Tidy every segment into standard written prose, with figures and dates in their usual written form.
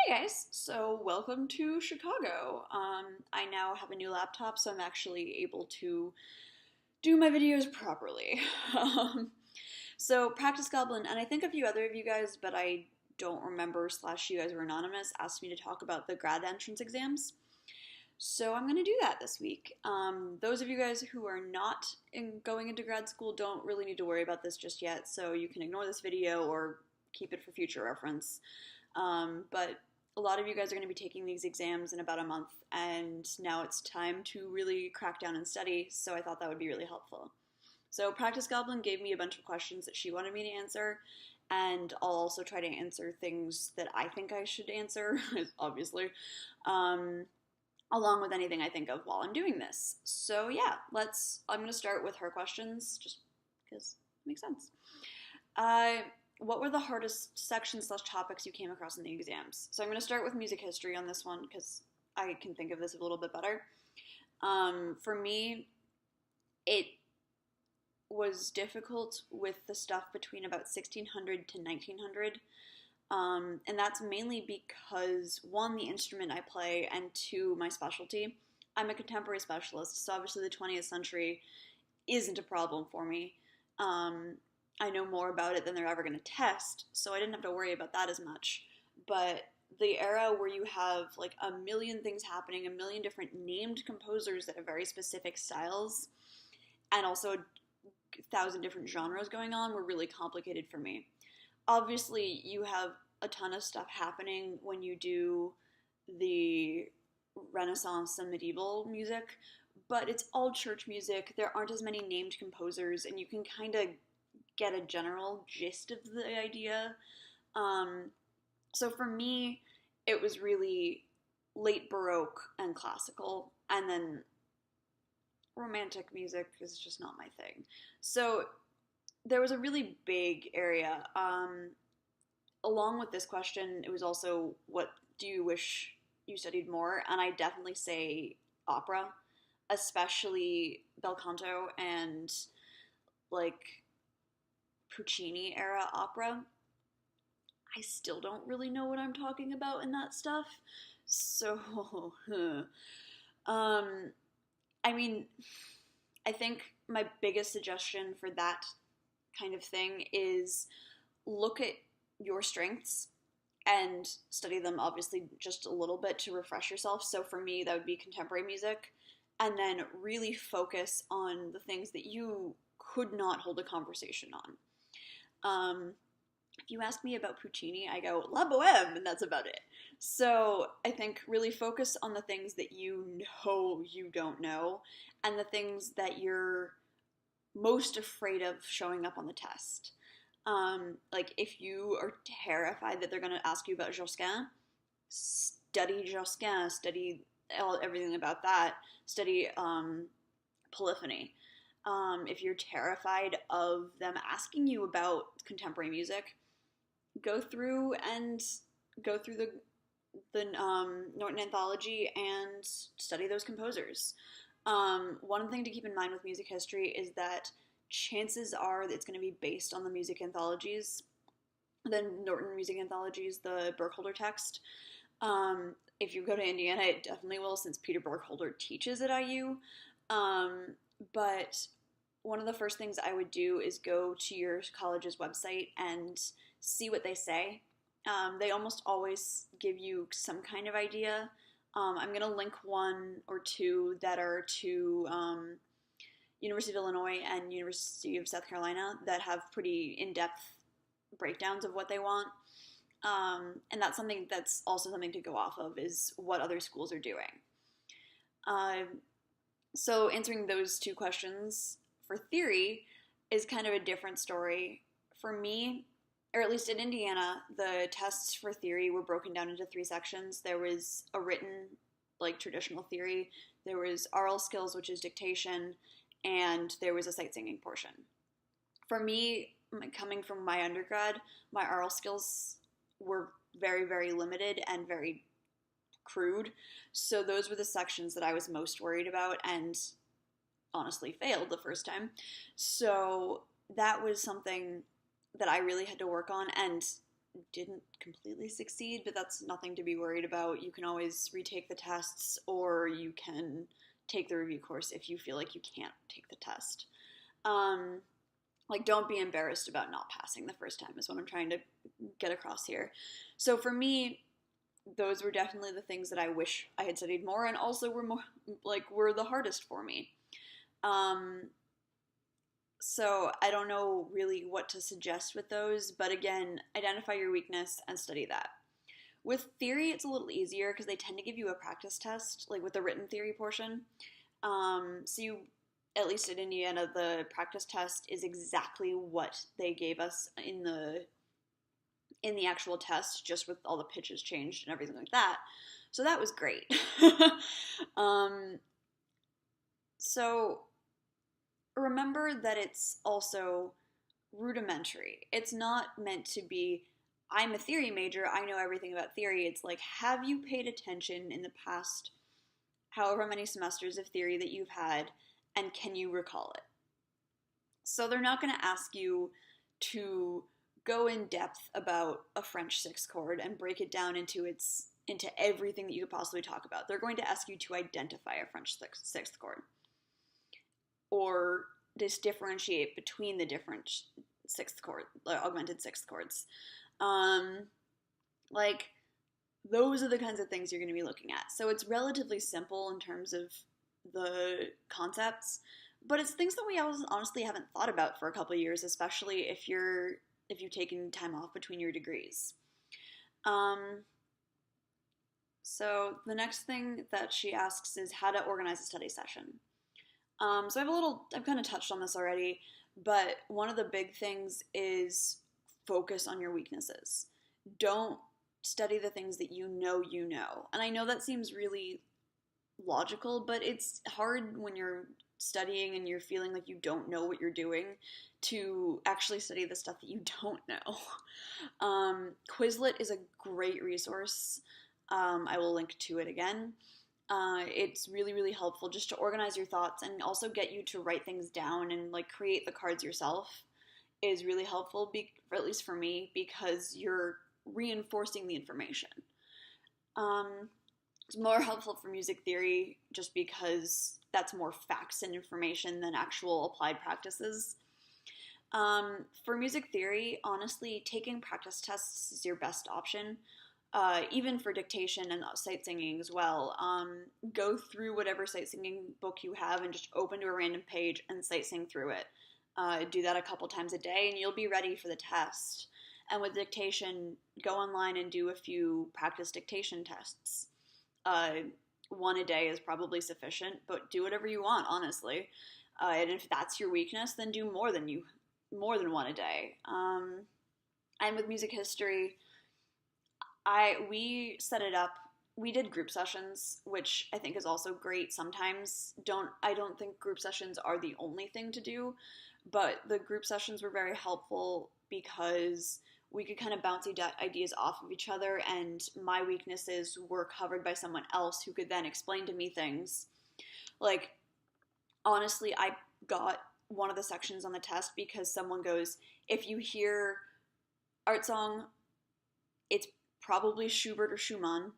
Hey guys, so welcome to Chicago. I now have a new laptop, so I'm actually able to do my videos properly. um, so Practice Goblin, and I think a few other of you guys, but I don't remember, slash you guys were anonymous, asked me to talk about the grad entrance exams. So I'm going to do that this week. Those of you guys who are not going into grad school don't really need to worry about this just yet, so you can ignore this video or keep it for future reference. But a lot of you guys are going to be taking these exams in about a month, and now it's time to really crack down and study, so I thought that would be really helpful. So Practice Goblin gave me a bunch of questions that she wanted me to answer, and I'll also try to answer things that I think I should answer, obviously, um, along with anything I think of while I'm doing this. So yeah, I'm going to start with her questions, just because it makes sense. Uh, what were the hardest sections slash topics you came across in the exams? So I'm going to start with music history on this one because I can think of this a little bit better. For me, it was difficult with the stuff between about 1600 to 1900. And that's mainly because, one, the instrument I play, and two, my specialty. I'm a contemporary specialist, so obviously the 20th century isn't a problem for me. I know more about it than they're ever going to test, so I didn't have to worry about that as much. But the era where you have like a million things happening, a million different named composers that have very specific styles, and also a thousand different genres going on were really complicated for me. Obviously, you have a ton of stuff happening when you do the Renaissance and medieval music, but it's all church music. There aren't as many named composers, and you can kind of get a general gist of the idea. So for me, it was really late Baroque and classical, and then romantic music is just not my thing. So there was a really big area. Along with this question, it was also, what do you wish you studied more? And I definitely say opera, especially bel canto and like Puccini era opera. I still don't really know what I'm talking about in that stuff. So, I mean, I think my biggest suggestion for that kind of thing is look at your strengths and study them, obviously, just a little bit to refresh yourself. So for me, that would be contemporary music. And then really focus on the things that you could not hold a conversation on. If you ask me about Puccini, I go, La Boheme, and that's about it. So I think really focus on the things that you know you don't know, and the things that you're most afraid of showing up on the test. Like if you are terrified that they're going to ask you about Josquin, study Josquin, study everything about that, study polyphony. If you're terrified of them asking you about contemporary music, go through the Norton Anthology and study those composers. One thing to keep in mind with music history is that chances are that it's going to be based on the music anthologies, the Norton music anthologies, the Burkholder text. If you go to Indiana, it definitely will, since Peter Burkholder teaches at IU. But one of the first things I would do is go to your college's website and see what they say. They almost always give you some kind of idea. I'm going to link one or two that are to University of Illinois and University of South Carolina that have pretty in-depth breakdowns of what they want. And that's also something to go off of, is what other schools are doing. So answering those two questions for theory is kind of a different story. For me, or at least in Indiana, the tests for theory were broken down into three sections. There was a written, like traditional theory, there was oral skills, which is dictation, and there was a sight singing portion. For me, coming from my undergrad, my oral skills were very, very limited and very crude. So those were the sections that I was most worried about and honestly failed the first time. So that was something that I really had to work on. And didn't completely succeed, but that's nothing to be worried about. You can always retake the tests, or you can take the review course if you feel like you can't take the test. Like, don't be embarrassed about not passing the first time is what I'm trying to get across here. So for me, those were definitely the things that I wish I had studied more, and also were the hardest for me. So I don't know really what to suggest with those, but again, identify your weakness and study that. With theory, it's a little easier because they tend to give you a practice test, like with the written theory portion. So you, at least at Indiana, the practice test is exactly what they gave us in the actual test, just with all the pitches changed and everything like that. So that was great. So remember that it's also rudimentary. It's not meant to be, I'm a theory major, I know everything about theory. It's like, have you paid attention in the past however many semesters of theory that you've had, and can you recall it? So they're not going to ask you to go in depth about a French sixth chord and break it down into everything that you could possibly talk about. They're going to ask you to identify a French sixth chord, or just differentiate between the different augmented sixth chords. Like, those are the kinds of things you're going to be looking at. So it's relatively simple in terms of the concepts, but it's things that we honestly haven't thought about for a couple of years, especially if you've taken time off between your degrees. So the next thing that she asks is how to organize a study session. So I've kind of touched on this already, but one of the big things is focus on your weaknesses. Don't study the things that you know. And I know that seems really logical, but it's hard when you're studying and you're feeling like you don't know what you're doing to actually study the stuff that you don't know. Quizlet is a great resource. I will link to it again. It's really, really helpful just to organize your thoughts and also get you to write things down and like create the cards yourself is really helpful, at least for me, because you're reinforcing the information. It's more helpful for music theory just because that's more facts and information than actual applied practices. For music theory, honestly, taking practice tests is your best option. Even for dictation and sight singing as well. Go through whatever sight singing book you have and just open to a random page and sight sing through it. Do that a couple times a day and you'll be ready for the test. And with dictation, go online and do a few practice dictation tests. One a day is probably sufficient, but do whatever you want, honestly. And if that's your weakness, then do more than one a day. And with music history, we set it up. We did group sessions, which I think is also great sometimes. I don't think group sessions are the only thing to do, but the group sessions were very helpful because we could kind of bounce ideas off of each other, and my weaknesses were covered by someone else who could then explain to me things. Like, honestly, I got one of the sections on the test because someone goes, if you hear art song, it's probably Schubert or Schumann.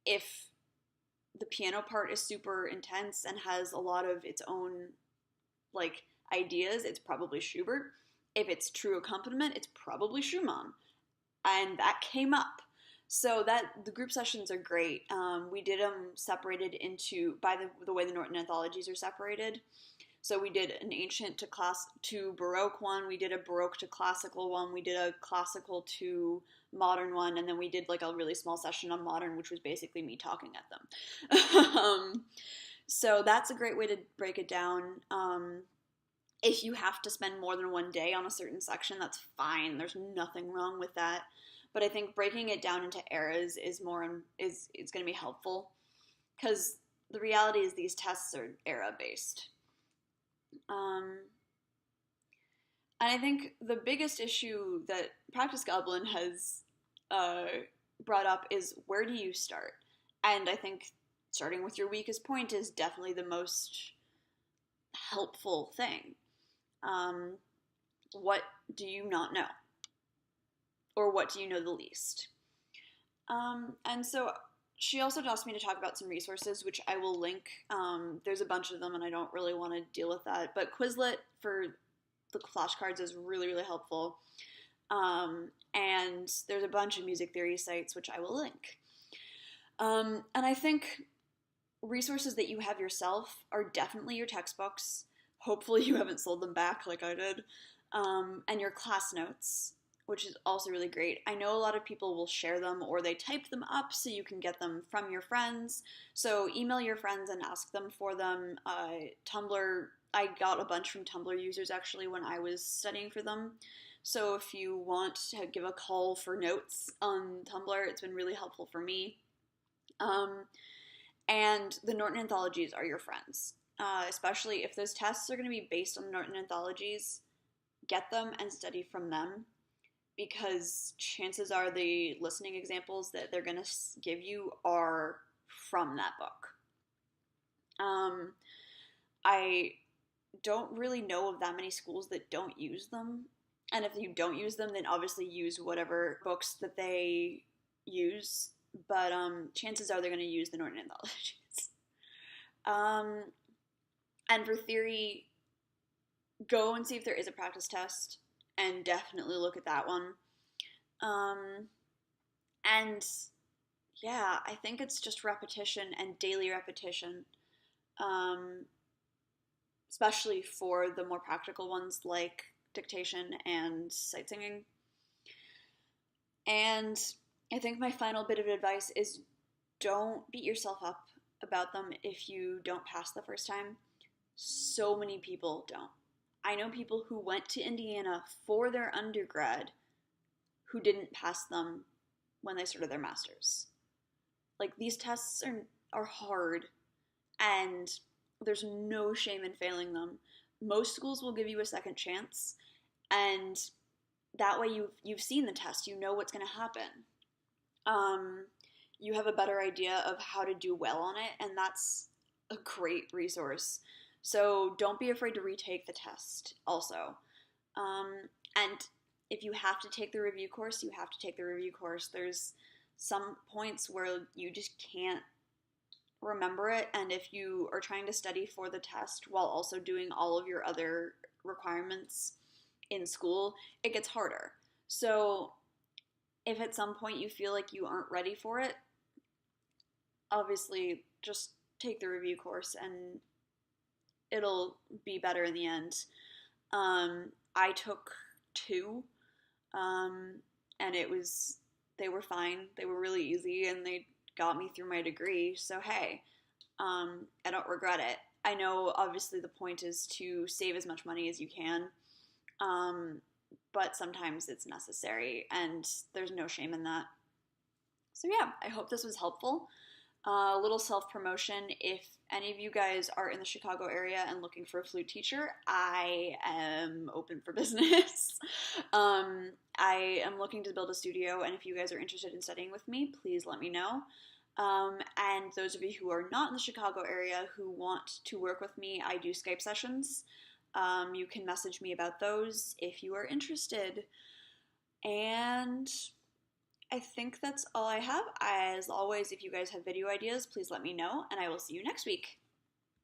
If the piano part is super intense and has a lot of its own like ideas, it's probably Schubert. If it's true accompaniment, it's probably Schumann. And that came up. So the group sessions are great. We did them separated into, by the way the Norton anthologies are separated. So we did an ancient to Baroque one, we did a Baroque to classical one, we did a classical to modern one, and then we did like a really small session on modern, which was basically me talking at them. So that's a great way to break it down. If you have to spend more than one day on a certain section, that's fine. There's nothing wrong with that. But I think breaking it down into eras is going to be helpful, because the reality is these tests are era-based. And I think the biggest issue that Practice Goblin has brought up is, where do you start? And I think starting with your weakest point is definitely the most helpful thing. What do you not know? or what do you know the least? And so she also asked me to talk about some resources, which I will link. There's a bunch of them, and I don't really want to deal with that. But Quizlet for the flashcards is really, really helpful. And there's a bunch of music theory sites, which I will link. And I think resources that you have yourself are definitely your textbooks. Hopefully you haven't sold them back like I did. And your class notes, which is also really great. I know a lot of people will share them or they type them up so you can get them from your friends. So email your friends and ask them for them. Tumblr, I got a bunch from Tumblr users actually when I was studying for them. So if you want to give a call for notes on Tumblr, it's been really helpful for me. And the Norton anthologies are your friends, especially if those tests are going to be based on Norton anthologies. Get them and study from them, because chances are the listening examples that they're going to give you are from that book. I don't really know of that many schools that don't use them. And if you don't use them, then obviously use whatever books that they use. But chances are they're going to use the Norton anthologies. And for theory, go and see if there is a practice test, and definitely look at that one. And yeah, I think it's just repetition and daily repetition, especially for the more practical ones like dictation and sight singing. And I think my final bit of advice is don't beat yourself up about them if you don't pass the first time. So many people don't. I know people who went to Indiana for their undergrad who didn't pass them when they started their masters. Like, these tests are hard, and there's no shame in failing them. Most schools will give you a second chance, and that way you've seen the test, you know what's going to happen. You have a better idea of how to do well on it, and that's a great resource. So don't be afraid to retake the test also. And if you have to take the review course, you have to take the review course. There's some points where you just can't remember it, and if you are trying to study for the test while also doing all of your other requirements in school, it gets harder. So if at some point you feel like you aren't ready for it, obviously just take the review course and it'll be better in the end. I took 2, and they were fine. They were really easy, and they got me through my degree. So hey, I don't regret it. I know obviously the point is to save as much money as you can, but sometimes it's necessary, and there's no shame in that. So yeah, I hope this was helpful. A little self-promotion. If any of you guys are in the Chicago area and looking for a flute teacher, I am open for business. I am looking to build a studio, and if you guys are interested in studying with me, please let me know. And those of you who are not in the Chicago area who want to work with me, I do Skype sessions. You can message me about those if you are interested. And I think that's all I have. As always, if you guys have video ideas, please let me know, and I will see you next week.